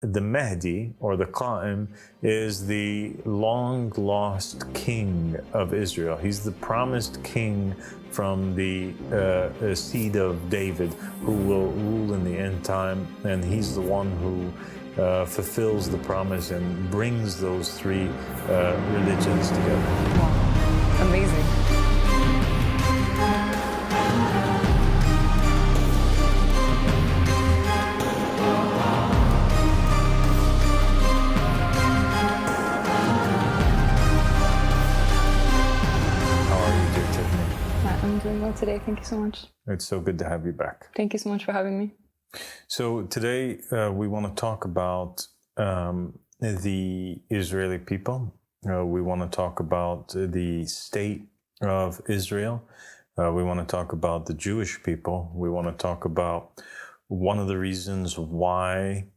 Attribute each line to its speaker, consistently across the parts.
Speaker 1: the Mehdi, or the Qa'im, is the long-lost king of Israel. He's the promised king from the seed of David, who will rule in the end time, and he's the one who fulfills the promise and brings those three religions together.
Speaker 2: Wow, amazing. I'm doing well today. Thank you so much.
Speaker 1: It's so good to have you back.
Speaker 2: Thank you so much for having me.
Speaker 1: So today we want to talk about the Israeli people. We want to talk about the state of Israel. We want to talk about the Jewish people. We want to talk about one of the reasons why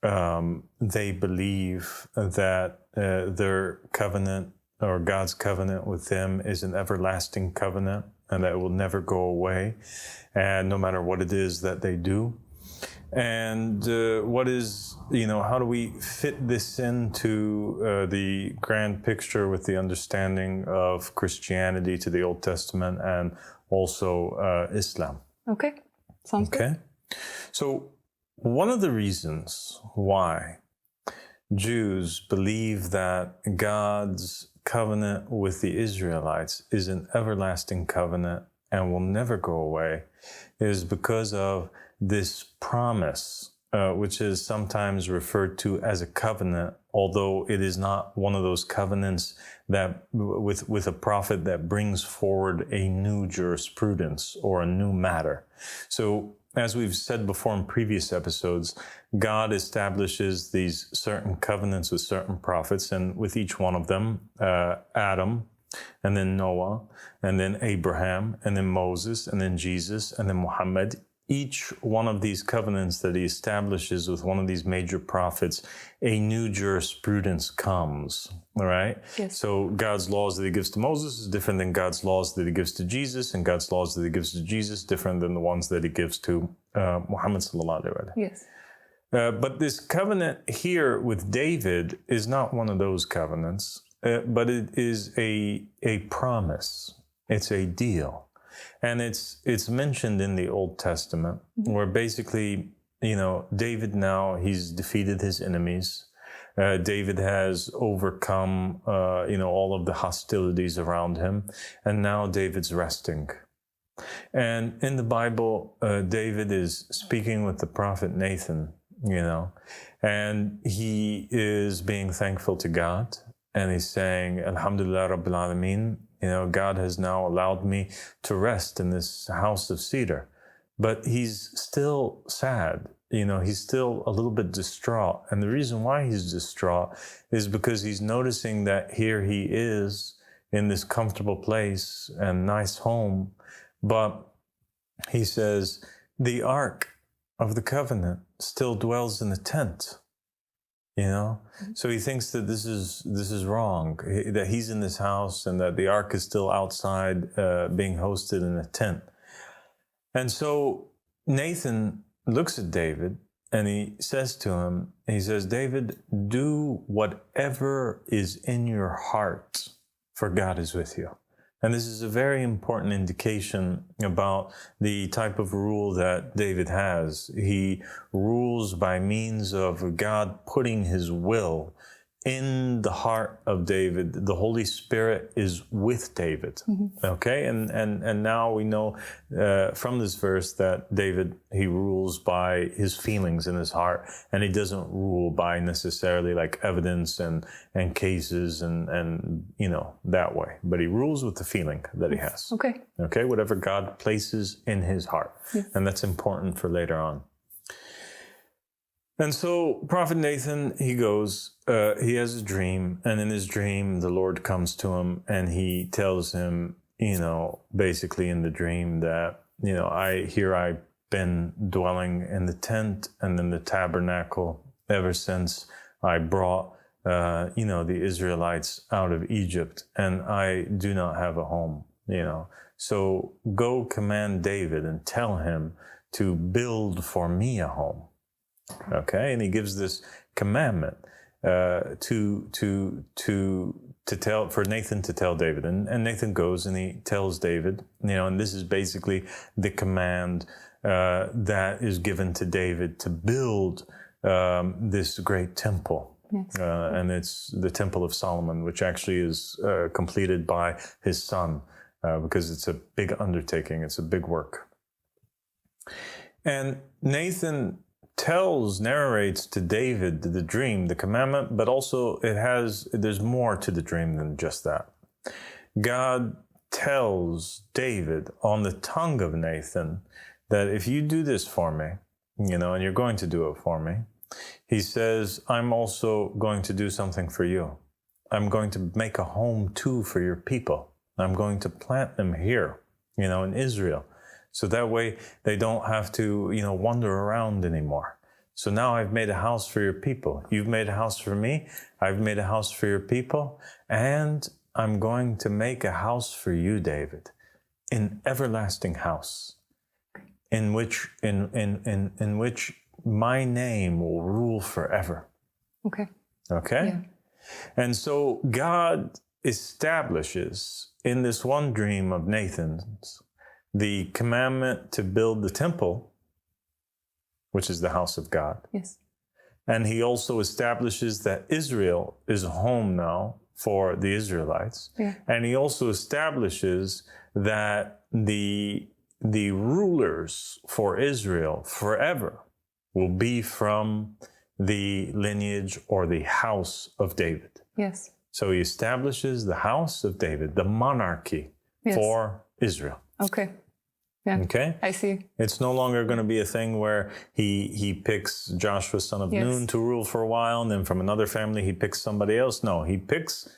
Speaker 1: they believe that their covenant, or God's covenant with them, is an everlasting covenant, and that it will never go away, and no matter what it is that they do. And what is, how do we fit this into the grand picture with the understanding of Christianity to the Old Testament and also Islam?
Speaker 2: Okay, sounds good.
Speaker 1: So one of the reasons why Jews believe that God's covenant with the Israelites is an everlasting covenant and will never go away is because of this promise, which is sometimes referred to as a covenant, although it is not one of those covenants that with a prophet that brings forward a new jurisprudence or a new matter. So as we've said before in previous episodes, God establishes these certain covenants with certain prophets, and with each one of them, Adam, and then Noah, and then Abraham, and then Moses, and then Jesus, and then Muhammad. Each one of these covenants that he establishes with one of these major prophets, a new jurisprudence comes, all right?
Speaker 2: Yes.
Speaker 1: So God's laws that he gives to Moses is different than God's laws that he gives to Jesus, and God's laws that he gives to Jesus different than the ones that he gives to Muhammad Sallallahu Aleyhi.
Speaker 2: Yes.
Speaker 1: But this covenant here with David is not one of those covenants, but it is a promise. It's a deal. And it's mentioned in the Old Testament, where basically, David now, he's defeated his enemies. David has overcome, all of the hostilities around him. And now David's resting. And in the Bible, David is speaking with the prophet Nathan, and he is being thankful to God. And he's saying, Alhamdulillah Rabbil Alameen, God has now allowed me to rest in this house of cedar. But he's still sad. He's still a little bit distraught. And the reason why he's distraught is because he's noticing that here he is in this comfortable place and nice home. But he says, the Ark of the Covenant still dwells in the tent. So he thinks that this is wrong, that he's in this house and that the ark is still outside being hosted in a tent. And so Nathan looks at David and he says to him, David, do whatever is in your heart, for God is with you. And this is a very important indication about the type of rule that David has. He rules by means of God putting his will in the heart of David. The Holy Spirit is with David. Okay? And now we know from this verse that David, he rules by his feelings in his heart, and he doesn't rule by necessarily like evidence and cases and that way. But he rules with the feeling that he has. Okay? Whatever God places in his heart.
Speaker 2: Yes.
Speaker 1: And that's important for later on. And so Prophet Nathan, he goes, he has a dream, and in his dream, the Lord comes to him and he tells him, basically in the dream that, I've been dwelling in the tent and in the tabernacle ever since I brought, the Israelites out of Egypt, and I do not have a home, So go command David and tell him to build for me a home. Okay, and he gives this commandment to tell, for Nathan to tell David, and Nathan goes and he tells David, and this is basically the command that is given to David to build this great temple.
Speaker 2: Yes.
Speaker 1: And it's the Temple of Solomon, which actually is completed by his son, because it's a big undertaking. It's a big work. And Nathan narrates to David the dream, the commandment, but also there's more to the dream than just that. God tells David on the tongue of Nathan that if you do this for me, and you're going to do it for me, he says, I'm also going to do something for you. I'm going to make a home too for your people. I'm going to plant them here, in Israel. So that way they don't have to, wander around anymore. So now I've made a house for your people. You've made a house for me. I've made a house for your people. And I'm going to make a house for you, David, an everlasting house in which my name will rule forever.
Speaker 2: Okay.
Speaker 1: Okay?
Speaker 2: Yeah.
Speaker 1: And so God establishes in this one dream of Nathan's the commandment to build the temple, which is the house of God.
Speaker 2: Yes.
Speaker 1: And he also establishes that Israel is home now for the Israelites.
Speaker 2: Yeah.
Speaker 1: And he also establishes that the rulers for Israel forever will be from the lineage or the house of David.
Speaker 2: Yes.
Speaker 1: So he establishes the house of David, the monarchy for Israel.
Speaker 2: Okay. Yeah.
Speaker 1: Okay?
Speaker 2: I see.
Speaker 1: It's no longer going to be a thing where he picks Joshua, son of Nun, to rule for a while, and then from another family he picks somebody else. No, he picks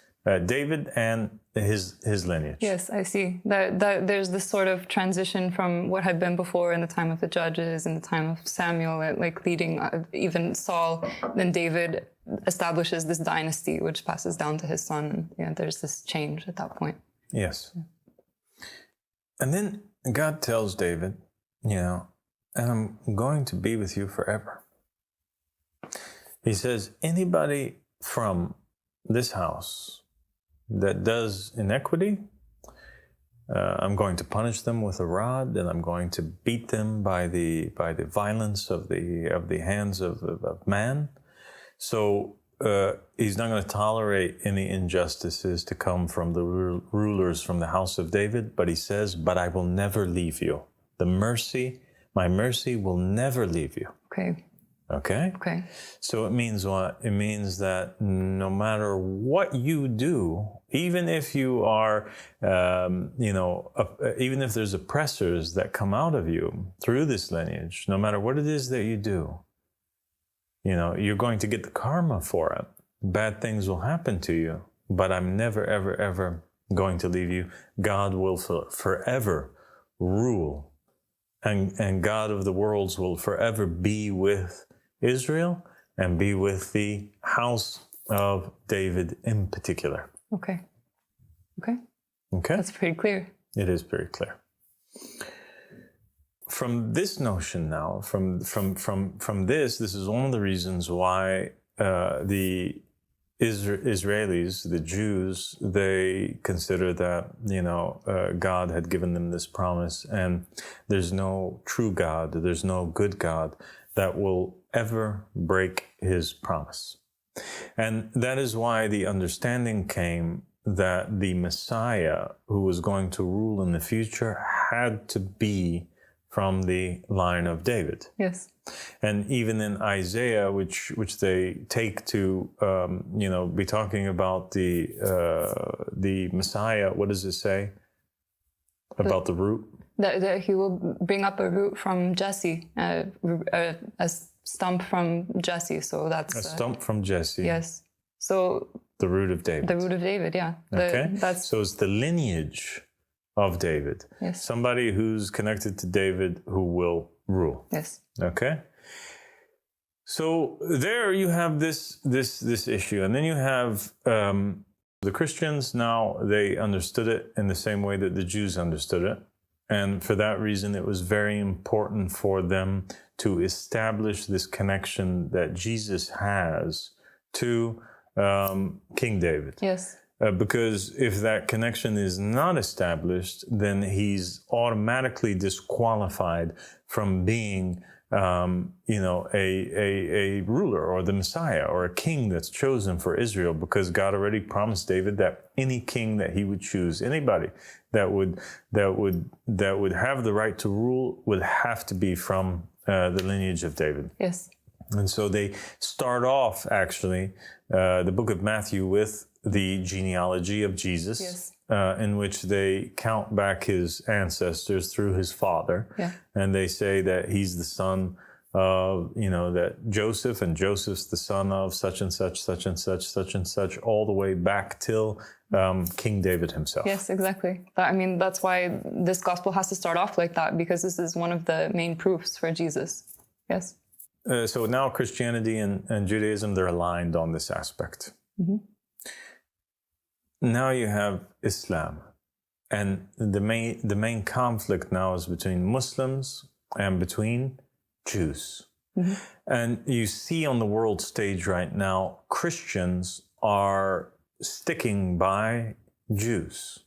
Speaker 1: David and his lineage.
Speaker 2: Yes, I see. That there's this sort of transition from what had been before in the time of the judges, in the time of Samuel, like leading even Saul. Then David establishes this dynasty, which passes down to his son. Yeah, there's this change at that point.
Speaker 1: Yes. Yeah. And then God tells David, and I'm going to be with you forever. He says, anybody from this house that does iniquity, I'm going to punish them with a rod, and I'm going to beat them by the violence of the hands of man. So he's not going to tolerate any injustices to come from the rulers from the house of David, but he says, but I will never leave you. My mercy will never leave you.
Speaker 2: Okay.
Speaker 1: Okay?
Speaker 2: Okay.
Speaker 1: So it means what? It means that no matter what you do, even if you are, even if there's oppressors that come out of you through this lineage, no matter what it is that you do, you're going to get the karma for it. Bad things will happen to you, but I'm never, ever, ever going to leave you. God will forever rule, and God of the worlds will forever be with Israel and be with the house of David in particular.
Speaker 2: Okay. Okay.
Speaker 1: Okay?
Speaker 2: That's pretty clear.
Speaker 1: It is very clear. From this notion now, from this is one of the reasons why the Israelis, the Jews, they consider that, God had given them this promise, and there's no true God, there's no good God that will ever break his promise. And that is why the understanding came that the Messiah who was going to rule in the future had to be from the line of David.
Speaker 2: Yes.
Speaker 1: And even in Isaiah, which they take to, be talking about the Messiah, what does it say about the root?
Speaker 2: That he will bring up a root from Jesse, a stump from Jesse. So that's
Speaker 1: a stump from Jesse.
Speaker 2: Yes. So
Speaker 1: the root of David.
Speaker 2: The root of David, yeah.
Speaker 1: So it's the lineage of David.
Speaker 2: Yes.
Speaker 1: Somebody who's connected to David who will rule.
Speaker 2: Yes.
Speaker 1: Okay. So there you have this issue, and then you have the Christians. Now they understood it in the same way that the Jews understood it, And for that reason, it was very important for them to establish this connection that Jesus has to King David.
Speaker 2: Yes.
Speaker 1: Because if that connection is not established, then he's automatically disqualified from being, a ruler or the Messiah or a king that's chosen for Israel. Because God already promised David that any king that he would choose, anybody that would have the right to rule, would have to be from the lineage of David.
Speaker 2: Yes.
Speaker 1: And so they start off actually the book of Matthew with the genealogy of Jesus,
Speaker 2: yes.
Speaker 1: In which they count back his ancestors through his father.
Speaker 2: Yeah.
Speaker 1: And they say that he's the son of, that Joseph, and Joseph's the son of such and such, such and such, such and such, all the way back till King David himself.
Speaker 2: Yes, exactly. That's why this gospel has to start off like that, because this is one of the main proofs for Jesus. Yes.
Speaker 1: So now Christianity and Judaism, they're aligned on this aspect.
Speaker 2: Mm-hmm.
Speaker 1: Now you have Islam, and the main conflict now is between Muslims and between Jews. Mm-hmm. And you see on the world stage right now, Christians are sticking by Jews.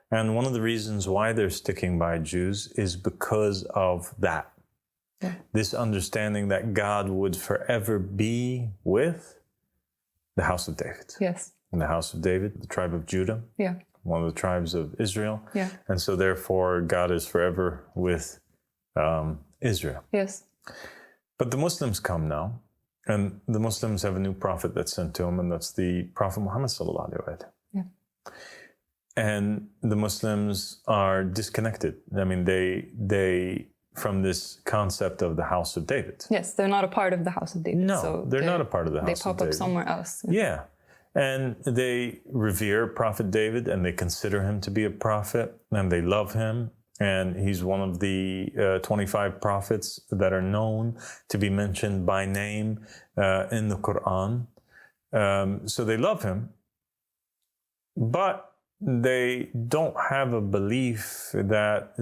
Speaker 1: And one of the reasons why they're sticking by Jews is because of that. Yeah. This understanding that God would forever be with the house of David.
Speaker 2: Yes.
Speaker 1: In the house of David, the tribe of Judah,
Speaker 2: yeah,
Speaker 1: one of the tribes of Israel.
Speaker 2: Yeah.
Speaker 1: And so therefore God is forever with Israel.
Speaker 2: Yes.
Speaker 1: But the Muslims come now, and the Muslims have a new prophet that's sent to them, and that's the Prophet Muhammad Sallallahu Aleyhi.
Speaker 2: Yeah.
Speaker 1: And the Muslims are disconnected. I mean, they from this concept of the house of David.
Speaker 2: Yes, they're not a part of the house of David.
Speaker 1: No, so they're not a part of the house of David.
Speaker 2: They pop up somewhere else.
Speaker 1: Yeah. And they revere Prophet David, and they consider him to be a prophet, and they love him. And he's one of the 25 prophets that are known to be mentioned by name in the Quran. So they love him, but they don't have a belief that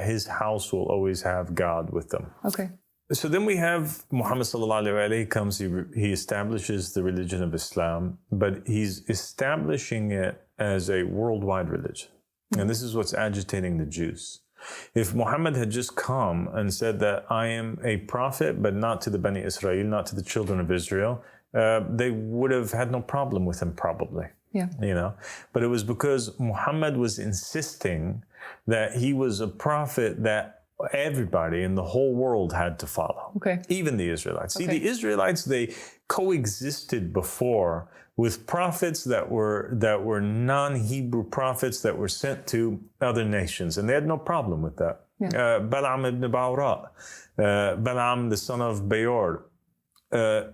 Speaker 1: his house will always have God with them.
Speaker 2: Okay.
Speaker 1: So then we have Muhammad Sallallahu Aleyhi comes, he establishes the religion of Islam, but he's establishing it as a worldwide religion. And this is what's agitating the Jews. If Muhammad had just come and said that I am a prophet, but not to the Bani Israel, not to the children of Israel, they would have had no problem with him probably.
Speaker 2: Yeah.
Speaker 1: But it was because Muhammad was insisting that he was a prophet that everybody in the whole world had to follow.
Speaker 2: Okay.
Speaker 1: Even the Israelites.
Speaker 2: Okay.
Speaker 1: See, the Israelites, they coexisted before with prophets that were non-Hebrew prophets that were sent to other nations, and they had no problem with that.
Speaker 2: Yeah.
Speaker 1: Balaam ibn Ba'ura, Balaam the son of Beor,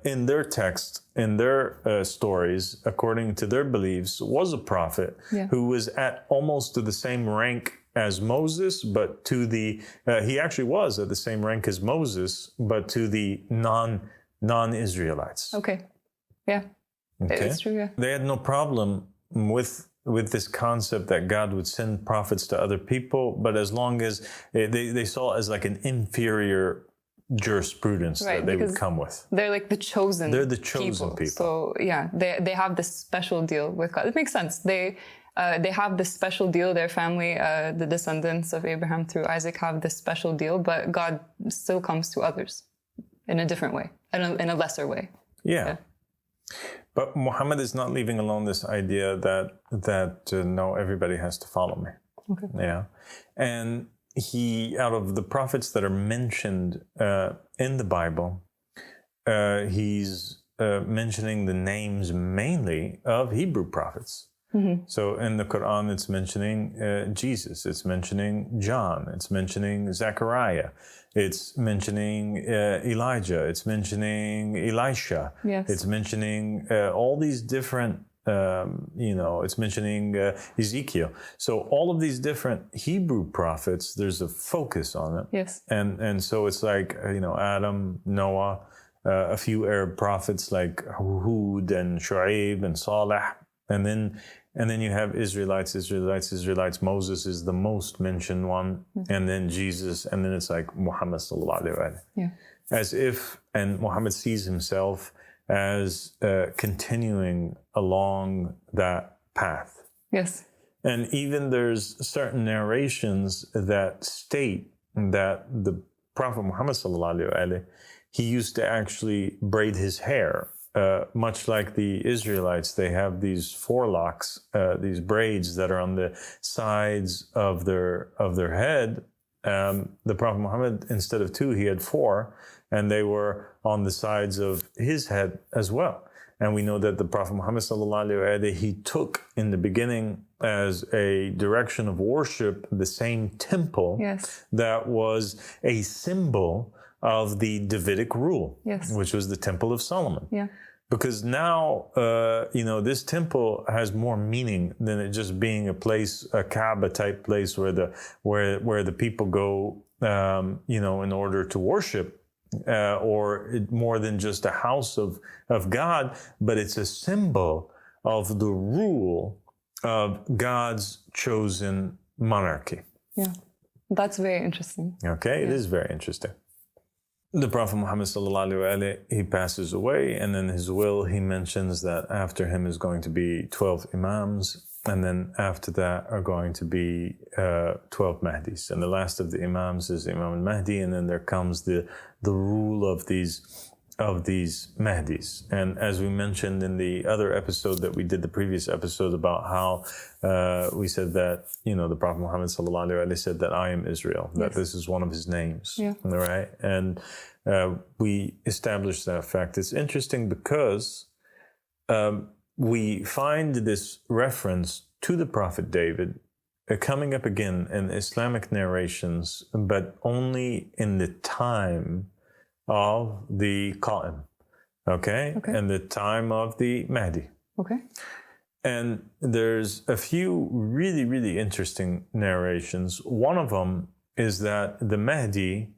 Speaker 1: in their text, in their stories, according to their beliefs, was a prophet who was at almost to the same rank as Moses, but to the he actually was at the same rank as Moses, but to the non-Israelites.
Speaker 2: Okay. Yeah.
Speaker 1: Okay.
Speaker 2: It's true. Yeah.
Speaker 1: They had no problem with this concept that God would send prophets to other people, but as long as they saw it as like an inferior jurisprudence that they would come with.
Speaker 2: They're like the chosen.
Speaker 1: They're the chosen people.
Speaker 2: So yeah, they have this special deal with God. It makes sense. They have this special deal. Their family, the descendants of Abraham through Isaac, have this special deal, but God still comes to others in a different way, in a lesser way.
Speaker 1: Yeah. But Muhammad is not leaving alone this idea that no, everybody has to follow me.
Speaker 2: Okay.
Speaker 1: Yeah. And he, out of the prophets that are mentioned in the Bible, he's mentioning the names mainly of Hebrew prophets. Mm-hmm. So in the Quran, it's mentioning Jesus, it's mentioning John, it's mentioning Zechariah, it's mentioning Elijah, it's mentioning Elisha,
Speaker 2: yes.
Speaker 1: It's mentioning all these different, it's mentioning Ezekiel. So all of these different Hebrew prophets, there's a focus on it.
Speaker 2: Yes.
Speaker 1: And so it's like, Adam, Noah, a few Arab prophets like Hud and Shu'aib and Salih. And then And then you have Israelites. Moses is the most mentioned one. And then Jesus. And then it's like Muhammad Sallallahu Aleyhi.
Speaker 2: Yeah.
Speaker 1: As if, and Muhammad sees himself as continuing along that path.
Speaker 2: Yes.
Speaker 1: And even there's certain narrations that state that the Prophet Muhammad Sallallahu Aleyhi, he used to actually braid his hair. Much like the Israelites, they have these forelocks, these braids that are on the sides of their head. The Prophet Muhammad, instead of 2, he had 4, and they were on the sides of his head as well. And we know that the Prophet Muhammad Sallallahu Aleyhi, he took in the beginning as a direction of worship the same temple that was a symbol of the Davidic rule, which was the Temple of Solomon. Yeah. Because now, this temple has more meaning than it just being a place, a Kaaba type place where the people go, in order to worship, or more than just a house of God, but it's a symbol of the rule of God's chosen monarchy.
Speaker 2: Yeah, that's very interesting.
Speaker 1: Okay, it is very interesting. The Prophet Muhammad Sallallahu Aleyhi, he passes away, and in his will he mentions that after him is going to be 12 imams, and then after that are going to be 12 Mahdis. And the last of the imams is Imam al-Mahdi, and then there comes the rule of these Mahdis. And as we mentioned in the other episode that we did, the previous episode, about how we said that, the Prophet Muhammad Sallallahu Aleyhi said that I am Israel, that this is one of his names, right? And we established that fact. It's interesting because we find this reference to the Prophet David coming up again in Islamic narrations, but only in the time of the Qa'im, okay? And the time of the Mahdi. Okay. And there's a few really, really interesting narrations. One of them is that the Mahdi,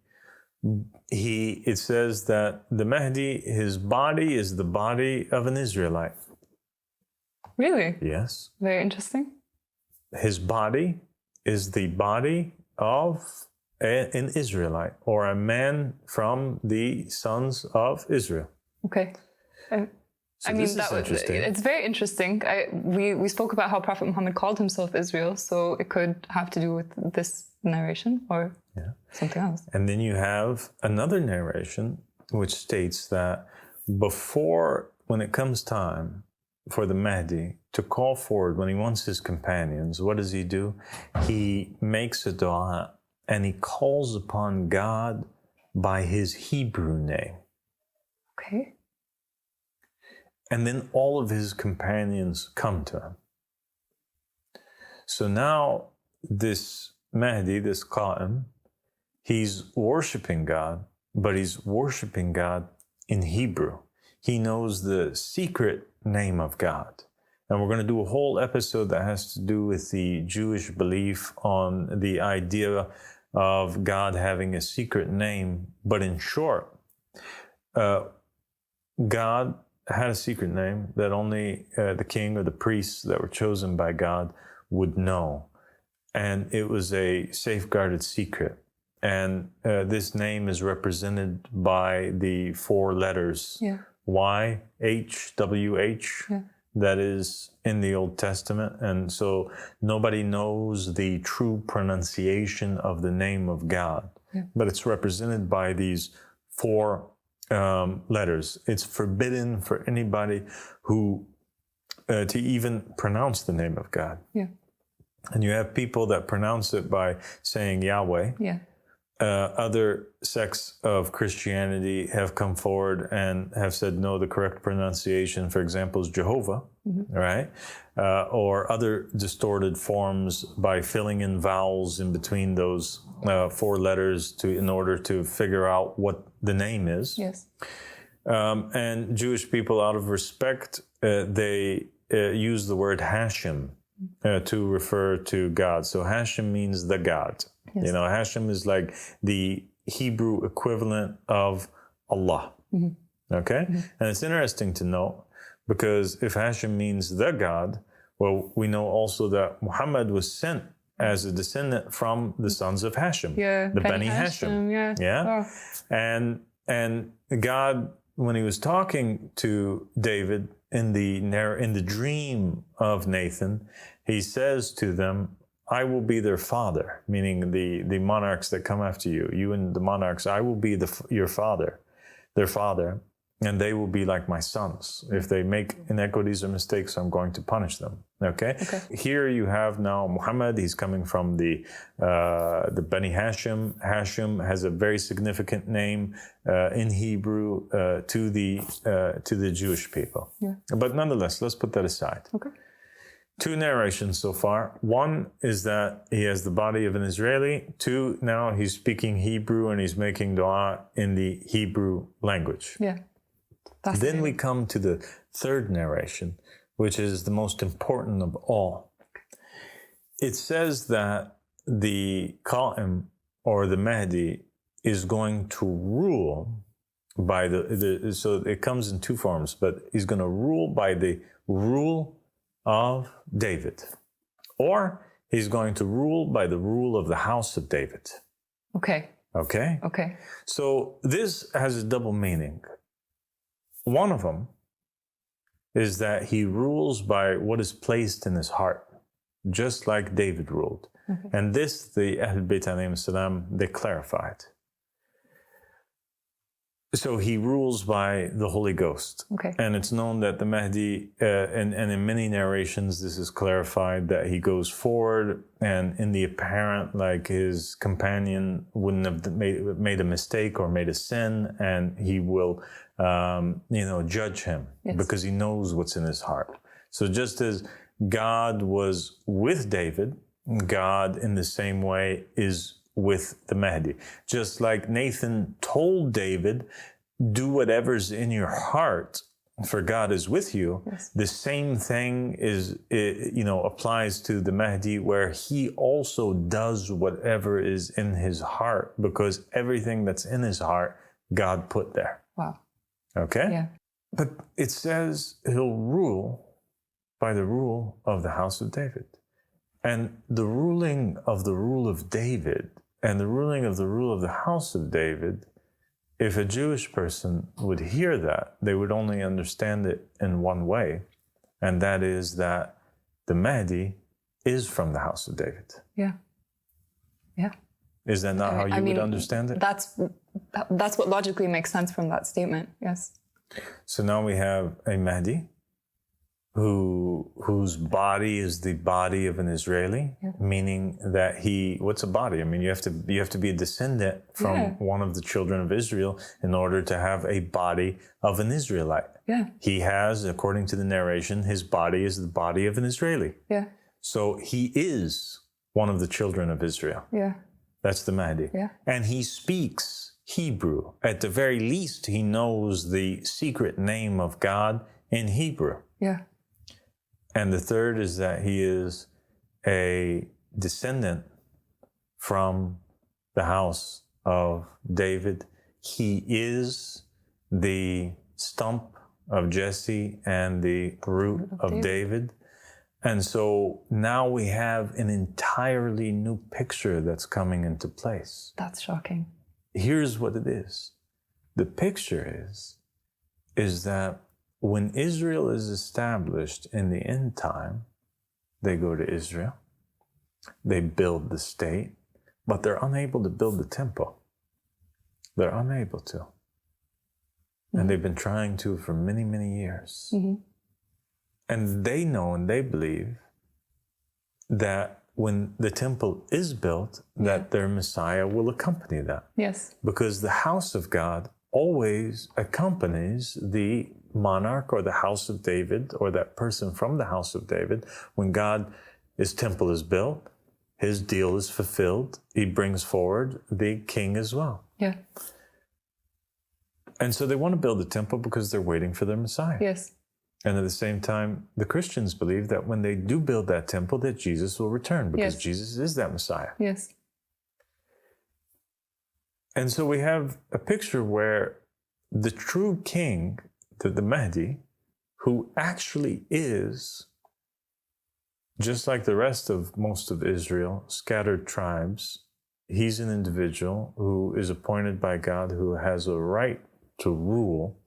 Speaker 1: it says that the Mahdi, his body is the body of an Israelite.
Speaker 2: Really?
Speaker 1: Yes.
Speaker 2: Very interesting.
Speaker 1: His body is the body of an Israelite, or a man from the sons of Israel. Okay.
Speaker 2: So it's very interesting. We spoke about how Prophet Muhammad called himself Israel, so it could have to do with this narration or something else.
Speaker 1: And then you have another narration which states that when it comes time for the Mahdi to call forward, when he wants his companions, what does he do? He makes a dua, and he calls upon God by his Hebrew name. Okay. And then all of his companions come to him. So now this Mahdi, this Qa'im, he's worshiping God, but he's worshiping God in Hebrew. He knows the secret name of God. And we're going to do a whole episode that has to do with the Jewish belief on the idea of God having a secret name. But in short, God had a secret name that only the king or the priests that were chosen by God would know. And it was a safeguarded secret. And this name is represented by the 4 letters, YHWH, that is in the Old Testament. And so nobody knows the true pronunciation of the name of God, but it's represented by these 4 letters. It's forbidden for anybody who to even pronounce the name of God. And you have people that pronounce it by saying Yahweh. Other sects of Christianity have come forward and have said, no, the correct pronunciation, for example, is Jehovah, right? Or other distorted forms by filling in vowels in between those 4 letters in order to figure out what the name is. And Jewish people, out of respect, they use the word Hashem to refer to God. So Hashem means the God. Hashem is like the Hebrew equivalent of Allah. Okay? And it's interesting to note, because if Hashem means the God, Well, we know also that Muhammad was sent as a descendant from the sons of Hashem, the Beni Hashem.
Speaker 2: Yeah.
Speaker 1: Oh. And God, when he was talking to David in the dream of Nathan, he says to them, I will be their father, meaning the monarchs that come after you. You and the monarchs, I will be their father, and they will be like my sons. If they make inequities or mistakes, I'm going to punish them. Okay? Here you have now Muhammad. He's coming from the Beni Hashem. Hashem has a very significant name in Hebrew to the Jewish people. Yeah. But nonetheless, let's put that aside.
Speaker 2: Okay.
Speaker 1: 2 narrations so far. One is that he has the body of an Israeli. 2, now he's speaking Hebrew and he's making dua in the Hebrew language.
Speaker 2: Yeah.
Speaker 1: Then we come to the 3rd narration, which is the most important of all. It says that the Qa'im, or the Mehdi, is going to rule by so it comes in 2 forms, but he's going to rule by the rule of David, or he's going to rule by the rule of the house of David.
Speaker 2: Okay.
Speaker 1: So this has a double meaning. One of them is that he rules by what is placed in his heart, just like David ruled. And this, the Ehli Beyt'in, they clarified. So he rules by the Holy Ghost. And it's known that the Mehdi, and in many narrations, this is clarified, that he goes forward and in the apparent, like his companion wouldn't have made a mistake or made a sin, and he will, judge him because he knows what's in his heart. So just as God was with David, God in the same way is with the Mehdi. Just like Nathan told David, do whatever's in your heart, for God is with you. The same thing applies to the Mehdi, where he also does whatever is in his heart, because everything that's in his heart, God put there.
Speaker 2: Wow.
Speaker 1: Okay?
Speaker 2: Yeah.
Speaker 1: But it says he'll rule by the rule of the house of David. And the ruling of the rule of David and the ruling of the rule of the house of David, if a Jewish person would hear that, they would only understand it in one way, and that is that the Mehdi is from the house of David.
Speaker 2: Yeah.
Speaker 1: Is that not how you would understand it?
Speaker 2: That's what logically makes sense from that statement, yes.
Speaker 1: So now we have a Mehdi whose body is the body of an Israeli, meaning that what's a body? I mean, you have to be a descendant from one of the children of Israel in order to have a body of an Israelite. He has, according to the narration, his body is the body of an Israeli. So he is one of the children of Israel. That's the Mehdi. And he speaks Hebrew. At the very least, he knows the secret name of God in Hebrew. And the third is that he is a descendant from the house of David. He is the stump of Jesse and the root of David. And so now we have an entirely new picture that's coming into place.
Speaker 2: That's shocking.
Speaker 1: Here's what it is. The picture is that when Israel is established in the end time, they go to Israel, they build the state, but they're unable to build the temple. They're unable to. And they've been trying to for many, many years. And they know and they believe that when the temple is built, that their Messiah will accompany that. Because the house of God always accompanies the monarch or the house of David, or that person from the house of David. When his temple is built, his deal is fulfilled, he brings forward the king as well. And so they want to build the temple because they're waiting for their Messiah. And at the same time, the Christians believe that when they do build that temple, that Jesus will return, because Jesus is that Messiah. And so we have a picture where the true king, the Mehdi, who actually is just like the rest of most of Israel, scattered tribes, he's an individual who is appointed by God, who has a right to rule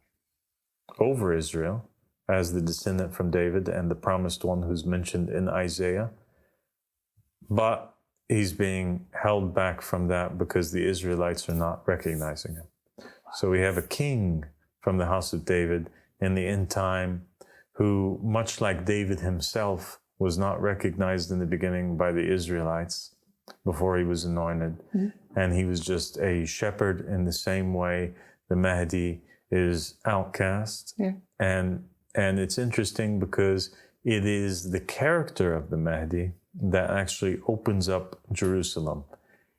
Speaker 1: over Israel as the descendant from David and the promised one who's mentioned in Isaiah. But he's being held back from that because the Israelites are not recognizing him. So we have a king from the house of David in the end time who, much like David himself, was not recognized in the beginning by the Israelites before he was anointed. And he was just a shepherd in the same way the Mehdi is outcast. And it's interesting because it is the character of the Mehdi that actually opens up Jerusalem.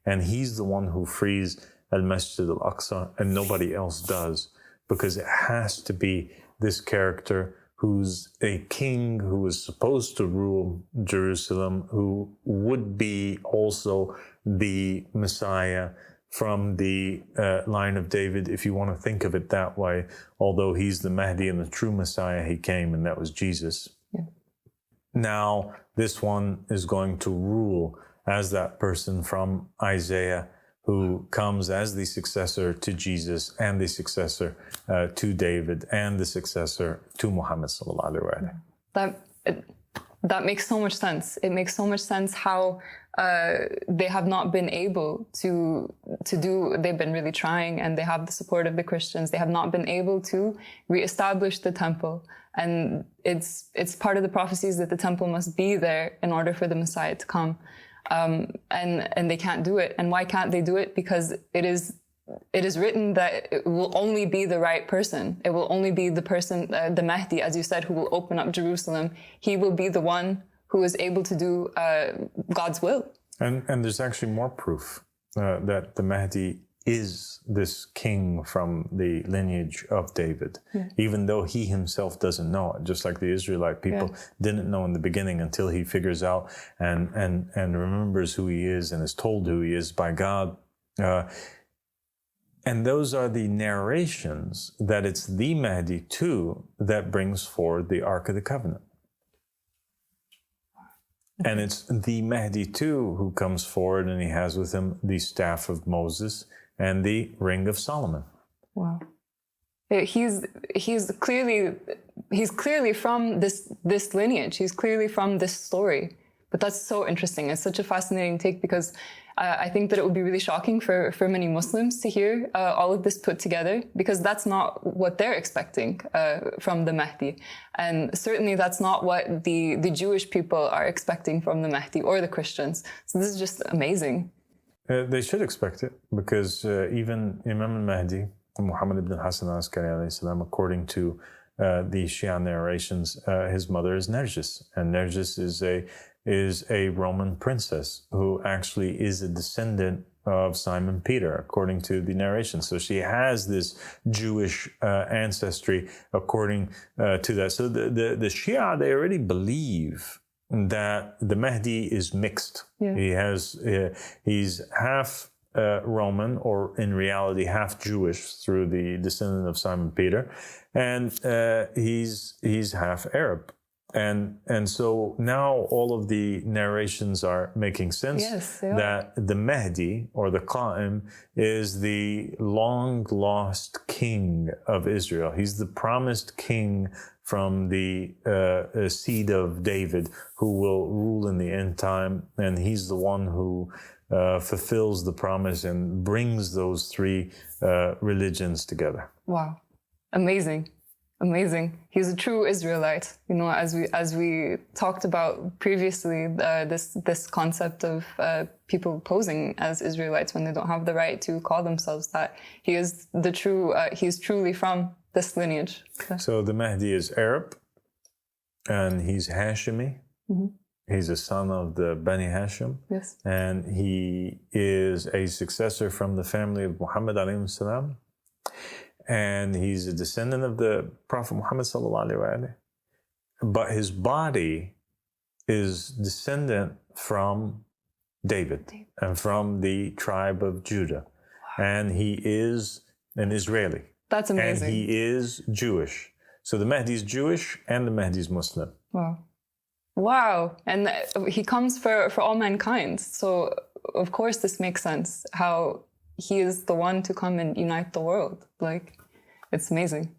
Speaker 1: And he's the one who frees Al-Masjid al-Aqsa, and nobody else does, because it has to be this character who's a king who was supposed to rule Jerusalem, who would be also the Messiah from the line of David, if you want to think of it that way. Although he's the Mehdi and the true Messiah, he came, and that was Jesus. Now, this one is going to rule as that person from Isaiah, who comes as the successor to Jesus and the successor to David and the successor to Muhammad Sallallahu Aleyhi.
Speaker 2: That makes so much sense. It makes so much sense how they have not been able to do, they've been really trying, and they have the support of the Christians. They have not been able to reestablish the temple. And it's part of the prophecies that the temple must be there in order for the Messiah to come. And they can't do it. And why can't they do it? Because it is written that it will only be the right person. It will only be the person, the Mehdi, as you said, who will open up Jerusalem. He will be the one who is able to do God's will. And
Speaker 1: there's actually more proof that the Mehdi is this king from the lineage of David, even though he himself doesn't know it, just like the Israelite people didn't know in the beginning until he figures out and remembers who he is and is told who he is by God. And those are the narrations that it's the Mehdi too that brings forward the Ark of the Covenant. And it's the Mehdi too who comes forward, and he has with him the staff of Moses and the ring of Solomon.
Speaker 2: Wow. He's clearly from this lineage. He's clearly from this story. But that's so interesting. It's such a fascinating take, because I think that it would be really shocking for many Muslims to hear all of this put together, because that's not what they're expecting from the Mehdi. And certainly that's not what the Jewish people are expecting from the Mehdi, or the Christians. So this is just amazing.
Speaker 1: They should expect it, because even Imam al-Mahdi, Muhammad ibn Hassan al-Askari alayhi salam, according to the Shia narrations, his mother is Nerjis, and Nerjis is a Roman princess who actually is a descendant of Simon Peter, according to the narration. So she has this Jewish ancestry according to that. So the Shia, they already believe that the Mehdi is mixed. He's half Roman, or in reality half Jewish through the descendant of Simon Peter, and he's half Arab. And so now all of the narrations are making sense. That the Mehdi, or the Qa'im, is the long lost king of Israel. He's the promised king from the seed of David, who will rule in the end time. And he's the one who fulfills the promise and brings those three religions together.
Speaker 2: Wow. Amazing. Amazing. He's a true Israelite. You know, as we talked about previously, this concept of people posing as Israelites when they don't have the right to call themselves that. He is the true. He's truly from this lineage.
Speaker 1: So the Mehdi is Arab, and he's Hashimi. He's a son of the Bani Hashim. And he is a successor from the family of Muhammad alayhi salam. And he's a descendant of the Prophet Muhammad Sallallahu Aleyhi. But his body is descendant from David and from the tribe of Judah. And he is an Israeli.
Speaker 2: That's amazing.
Speaker 1: And he is Jewish. So the Mehdi is Jewish and the Mehdi is Muslim.
Speaker 2: Wow. Wow. And he comes for all mankind. So, of course, this makes sense, how he is the one to come and unite the world. Like, it's amazing.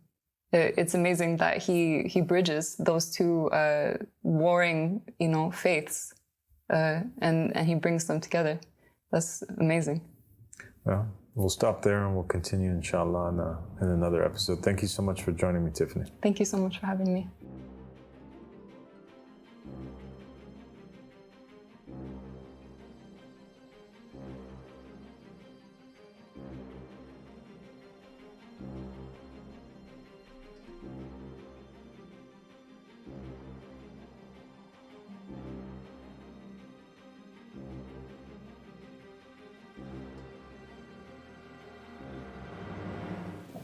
Speaker 2: It's amazing that he bridges those two warring, faiths, and he brings them together. That's amazing.
Speaker 1: Well, we'll stop there and we'll continue, inshallah, in another episode. Thank you so much for joining me, Tiffany.
Speaker 2: Thank you so much for having me.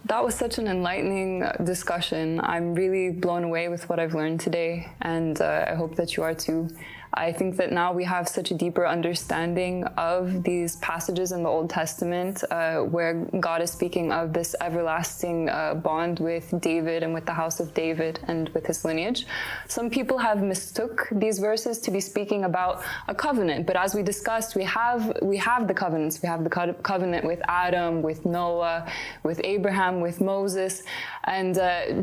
Speaker 2: That was such an enlightening discussion. I'm really blown away with what I've learned today, and I hope that you are too. I think that now we have such a deeper understanding of these passages in the Old Testament where God is speaking of this everlasting bond with David and with the house of David and with his lineage. Some people have mistook these verses to be speaking about a covenant, but as we discussed, we have the covenants. We have the covenant with Adam, with Noah, with Abraham, with Moses, and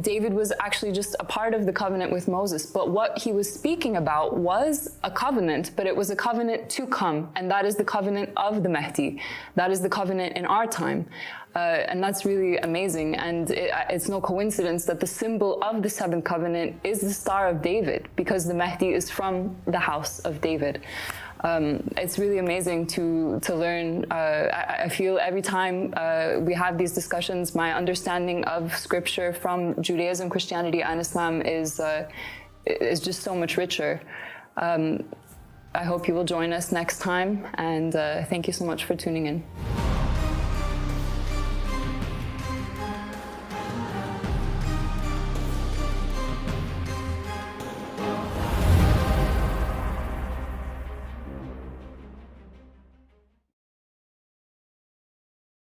Speaker 2: David was actually just a part of the covenant with Moses. But what he was speaking about was a covenant, but it was a covenant to come, and that is the covenant of the Mehdi. That is the covenant in our time, and that's really amazing. And it's no coincidence that the symbol of the seventh covenant is the Star of David, because the Mehdi is from the house of David. It's really amazing to learn. I feel every time we have these discussions, my understanding of Scripture from Judaism, Christianity, and Islam is just so much richer. I hope you will join us next time, and thank you so much for tuning in.